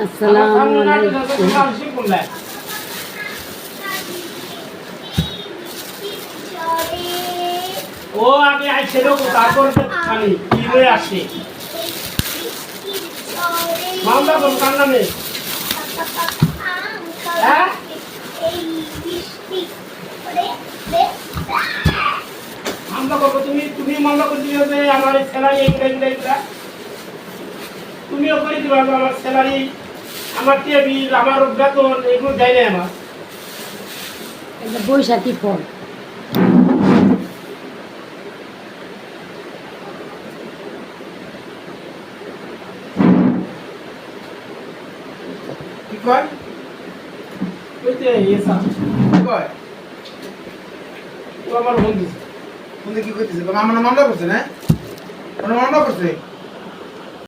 আসসালামু আলাইকুম। ও আগে আইছে লোক তারপর খালি কি হয়ে আসে মামলা কোন কার নামে হ্যাঁ মামলা করবো তুমি মামলা করে দিও যে আমার স্যালারি এইগুলা তুমিও করে দিবা আমার স্যালারি আমার টেবিল আমার বেতন এগুলো দেয় না আমার এটা বৈশাখী ফল। কি কয় কইতে এসা কি কয়? ও আমার বন্ধু বন্ধু কি করতেছে? মামলা করছে না? মামলা করছে?